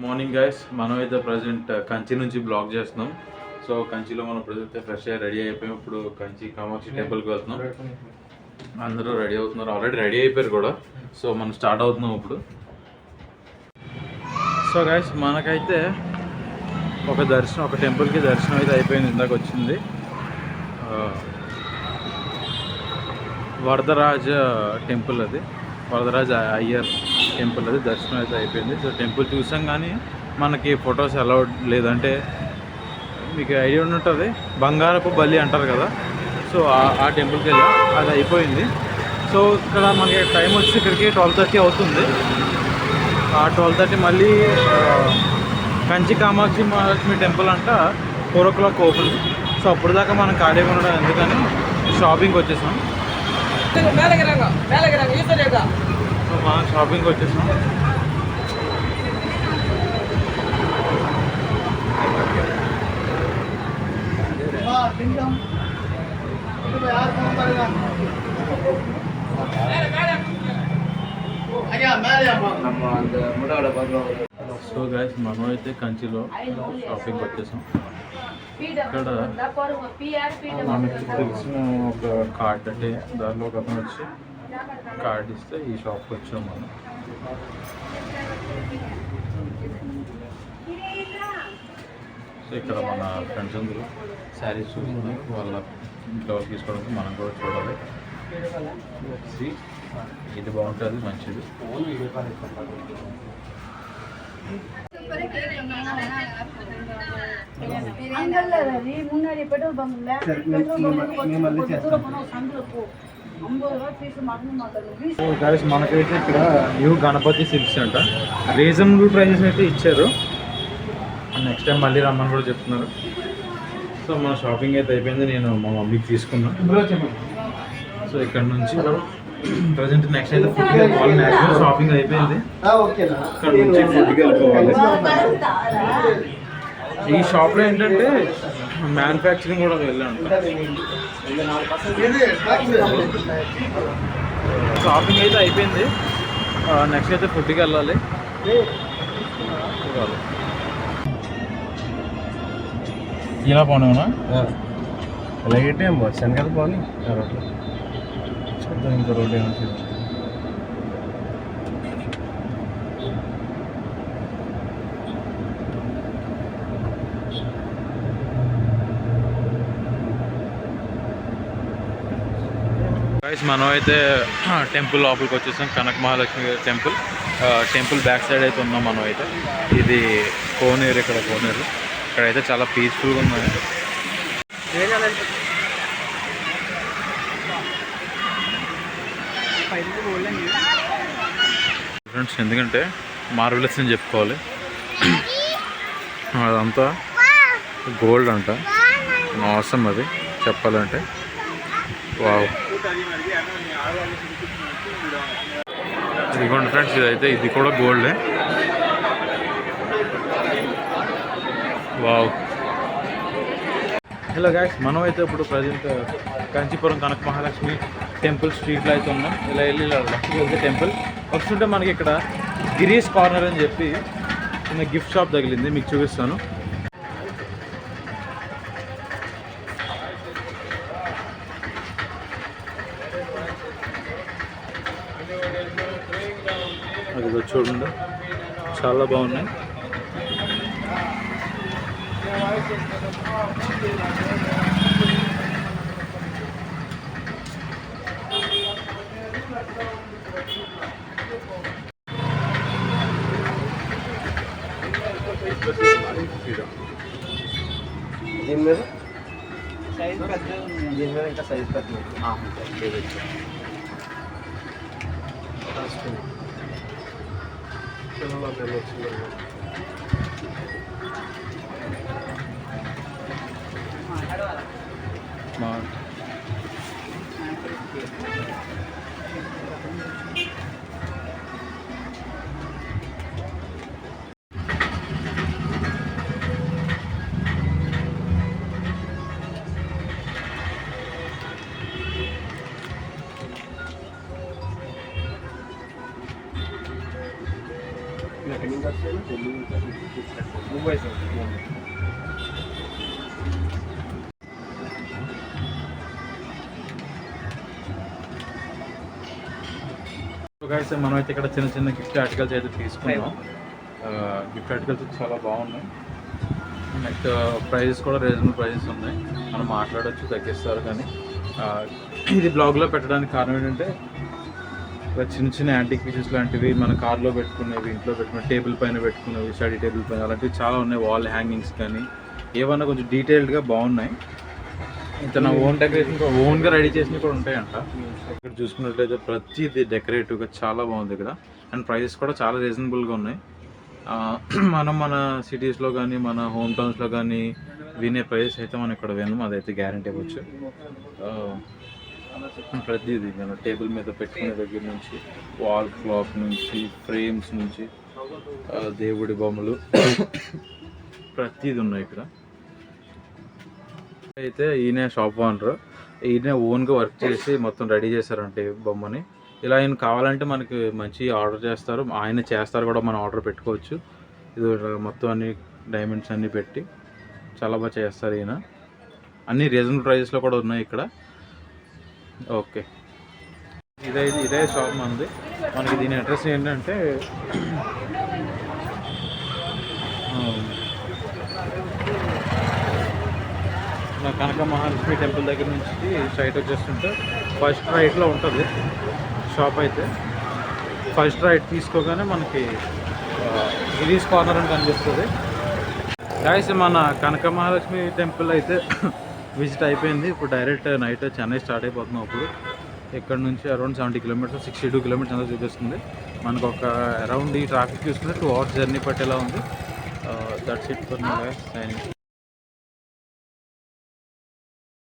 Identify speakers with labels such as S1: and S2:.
S1: Morning guys, మనం అయితే present Kanchi నుంచి బ్లాగ్ చేస్తున్నాం. సో కంచిలో మనం ప్రజెంట్ ఫ్రెష్ అయ్యి రెడీ అయిపోయాం. ఇప్పుడు కంచి కామాక్షి టెంపుల్కి వెళ్తున్నాం. అందరూ రెడీ అవుతున్నారు, ఆల్రెడీ రెడీ అయిపోయారు కూడా. సో మనం స్టార్ట్ అవుతున్నాం ఇప్పుడు. సో గైస్, మనకైతే ఒక టెంపుల్కి దర్శనం అయితే అయిపోయింది. ఇందాక వచ్చింది వరదరాజ టెంపుల్, అది వరదరాజ అయ్యర్ టెంపుల్, అది దర్శనం అయితే అయిపోయింది. సో టెంపుల్ చూసాం కానీ మనకి ఫొటోస్ అలౌడ్ లేదంటే, మీకు ఐడియా ఉంటుంది బంగారపు బలి అంటారు కదా. సో ఆ టెంపుల్కి వెళ్ళాం, అది అయిపోయింది. సో ఇక్కడ మనకి టైం వచ్చి ఇక్కడికి 12:30 అవుతుంది. ఆ 12:30 మళ్ళీ కంచి కామాక్షి మహాలక్ష్మి టెంపుల్ అంట 4 o'clock ఓపెన్. సో అప్పుడు దాకా మనం ఖాళీగా ఉండడం ఎందుకని షాపింగ్కి వచ్చేసాం. సో మనం షాపింగ్కి వచ్చేసాం. సో గైస్, మనం అయితే కంచిలో షాపింగ్కి వచ్చేసాం. ఇక్కడ మనకి తెలిసిన ఒక కార్డ్, అంటే దానిలో ఒక అతను వచ్చి కార్డ్ ఇస్తే ఈ షాప్కి వచ్చాం మనం. సో ఇక్కడ మన ఫ్రెండ్స్ అందరూ శారీస్ చూస్తున్నాం, వాళ్ళ ఇంట్లో తీసుకోవడానికి మనం కూడా చూడాలి. ఇది బాగుంటుంది, మంచిది. గైస్, మనకైతే ఇక్కడ న్యూ గణపతి సిల్క్స్ అంట రీజనబుల్ ప్రైజెస్ అయితే ఇచ్చారు. నెక్స్ట్ టైం మళ్ళీ రమ్మని కూడా చెప్తున్నారు. సో మన షాపింగ్ అయితే అయిపోయింది, నేను మా మమ్మీకి తీసుకున్నాను. సో ఇక్కడ నుంచి ప్రజెంట్ నెక్స్ట్ అయితే ఫుడ్కి వెళ్ళిపోవాలి. మ్యాక్సిమం షాపింగ్ అయిపోయింది, ఇక్కడ నుంచి ఫుడ్కి వెళ్ళిపోవాలి. ఈ షాప్లో ఏంటంటే మ్యానుఫ్యాక్చరింగ్ కూడా వెళ్ళాను. షాపింగ్ అయితే అయిపోయింది, నెక్స్ట్ అయితే ఫుడ్కి వెళ్ళాలి. ఇలా పోనా
S2: అలాగైతే శనగలు పోనీ రోడ్లో చూద్దాం. ఇంకా రోడ్డు ఏమో చూద్దాం.
S1: మనం అయితే టెంపుల్ లోపలికి వచ్చేసాం. కనక మహాలక్ష్మి టెంపుల్ బ్యాక్ సైడ్ అయితే ఉన్నాం మనం అయితే. ఇది కోనేరు, ఇక్కడ కోనేరు. ఇక్కడైతే చాలా పీస్ఫుల్గా ఉన్నాయి. ఫ్రెండ్స్, ఎందుకంటే మార్వెలస్ అని చెప్పుకోవాలి. అదంతా గోల్డ్ అంట, అవసరం అది చెప్పాలంటే. వావ్, ఇదిగోండి ఫ్రెండ్స్, ఇది కూడా గోల్డే. వావ్. హలో గైస్, మనం అయితే ఇప్పుడు ప్రజెంట్ కాంచీపురం కనక మహాలక్ష్మి టెంపుల్ స్ట్రీట్లో అయితే ఉన్నాం. ఇలా వెళ్ళి లెఫ్ట్కి వెళ్తే టెంపుల్ వస్తుంటే మనకి ఇక్కడ గిరీష్ కార్నర్ అని చెప్పి చిన్న గిఫ్ట్ షాప్ తగిలింది, మీకు చూపిస్తాను. అది చూడండి, చాలా బాగున్నాయి.
S2: దీని మీద సైజ్ పెద్ద, దీని మీద ఇంకా సైజ్ పెద్ద. ఎక్కడి నుంచి వస్తుంది? ముంబై సార్.
S1: గైస్ మనం అయితే ఇక్కడ చిన్న చిన్న గిఫ్ట్ ఆర్టికల్స్ అయితే తీసుకున్నాం. గిఫ్ట్ ఆర్టికల్స్ చాలా బాగున్నాయి. నెక్స్ట్ ప్రైజెస్ కూడా రీజనబుల్ ప్రైజెస్ ఉన్నాయి. మనం మాట్లాడవచ్చు, తగ్గిస్తారు. కానీ ఇది బ్లాగ్లో పెట్టడానికి కారణం ఏంటంటే చిన్న చిన్న యాంటిక్ పీసెస్ లాంటివి మన కార్లో పెట్టుకునేవి, ఇంట్లో పెట్టుకునే టేబుల్ పైన పెట్టుకునేవి, స్టడీ టేబుల్ పైన అలాంటివి చాలా ఉన్నాయి. వాల్ హ్యాంగింగ్స్ కానీ ఏమన్నా కొంచెం డీటెయిల్డ్గా బాగున్నాయి. ఇంత నా ఓన్ డెకరేషన్ ఓన్గా రెడీ చేసినవి కూడా ఉంటాయంట. ఇక్కడ చూసుకున్నట్లయితే ప్రతిది డెకరేటివ్గా చాలా బాగుంది ఇక్కడ. అండ్ ప్రైజెస్ కూడా చాలా రీజనబుల్గా ఉన్నాయి. మనం మన సిటీస్లో కానీ మన హోమ్ టౌన్స్లో కానీ వినే ప్రైజెస్ అయితే మనం ఇక్కడ వినము, అదైతే గ్యారంటీ ఇవ్వచ్చు. ప్రతిదీ మనం టేబుల్ మీద పెట్టుకునే దగ్గర నుంచి, వాల్ క్లాక్ నుంచి, ఫ్రేమ్స్ నుంచి, దేవుడి బొమ్మలు ప్రతిదీ ఉన్నాయి ఇక్కడ. అయితే ఈయన షాప్ ఓనర్, ఈయన ఓన్గా వర్క్ చేసి మొత్తం రెడీ చేశారంటే బొమ్మని. ఇలా ఆయన కావాలంటే మనకి మంచి ఆర్డర్ చేస్తారు, ఆయన చేస్తారు కూడా, మనం ఆర్డర్ పెట్టుకోవచ్చు. ఇది మొత్తం అన్ని డైమండ్స్ అన్నీ పెట్టి చాలా బాగా చేస్తారు ఈయన. అన్ని రీజనబుల్ ప్రైజెస్లో కూడా ఉన్నాయి ఇక్కడ. ఓకే, ఇదే షాప్ మనది. మనకి దీని అడ్రస్ ఏంటంటే కనక మహాలక్ష్మి టెంపుల్ దగ్గర నుంచి స్ట్రైట్ వచ్చేస్తుంటే ఫస్ట్ రైట్లో ఉంటుంది షాప్. అయితే ఫస్ట్ రైట్ తీసుకోగానే మనకి గిరీష్ కార్నర్ అని కనిపిస్తుంది. గాయస్ మన కనక మహాలక్ష్మి టెంపుల్ అయితే విజిట్ అయిపోయింది. ఇప్పుడు డైరెక్ట్ నైట్ చెన్నై స్టార్ట్ అయిపోతున్నాం. ఇప్పుడు ఇక్కడ నుంచి అరౌండ్ 70 కిలోమీటర్స్, 62 కిలోమీటర్స్ అంతా చూపిస్తుంది మనకు. ఒక అరౌండ్ ఈ ట్రాఫిక్ చూసుకుంటే 2 hours జర్నీ పట్టేలా ఉంది. That's it for my signing.